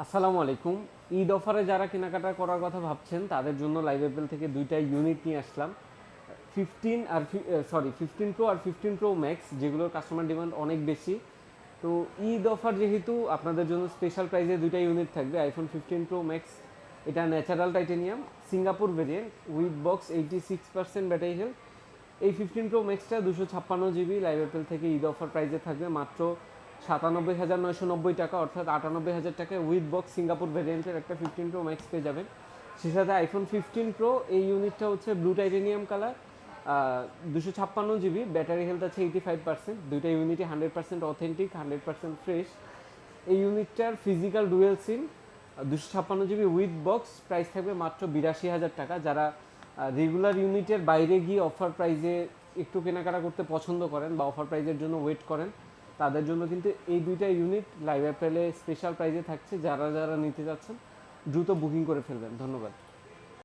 আসসালামু আলাইকুম। ঈদ অফারে যারা কেনাকাটা করার কথা ভাবছেন তাদের জন্য লাইভ অ্যাপেল থেকে দুইটা ইউনিট নিয়ে আসলাম। 15 প্রো আর 15 প্রো ম্যাক্স, যেগুলোর কাস্টমার ডিমান্ড অনেক বেশি। তো ঈদ অফার যেহেতু, আপনাদের জন্য স্পেশাল প্রাইসে দুইটা ইউনিট থাকবে। আইফোন 15 প্রো ম্যাক্স, এটা natural titanium Singapore variant with box 86% battery health. এই 15 প্রো ম্যাক্সটা 256 জিবি লাইভ অ্যাপেল থেকে ঈদ অফার প্রাইসে থাকবে মাত্র 97,990 টাকা, অর্থাৎ 98,000 টাকায় উইথ বক্স সিঙ্গাপুর ভ্যারিয়েন্টের একটা 15 প্রো ম্যাক্স পেয়ে যাবেন। সে সাথে আইফোন 15 প্রো, এই ইউনিটটা হচ্ছে blue titanium colour, 256 GB, battery health আছে 85%। দুইটা ইউনিটই 100% অথেন্টিক, 100% ফ্রেশ। এই ইউনিটটার physical dual SIM, 256 GB with box, price থাকবে মাত্র 82,000 টাকা। যারা রেগুলার ইউনিটের বাইরে গিয়ে অফার প্রাইজে একটু কেনাকাটা করতে পছন্দ করেন বা অফার প্রাইজের জন্য ওয়েট করেন, তাদের জন্য কিন্তু এই দুইটা ইউনিট লাইভ অ্যাপেলে স্পেশাল প্রাইজে থাকছে। যারা যারা নিতে যাচ্ছেন দ্রুত বুকিং করে ফেলবেন। ধন্যবাদ।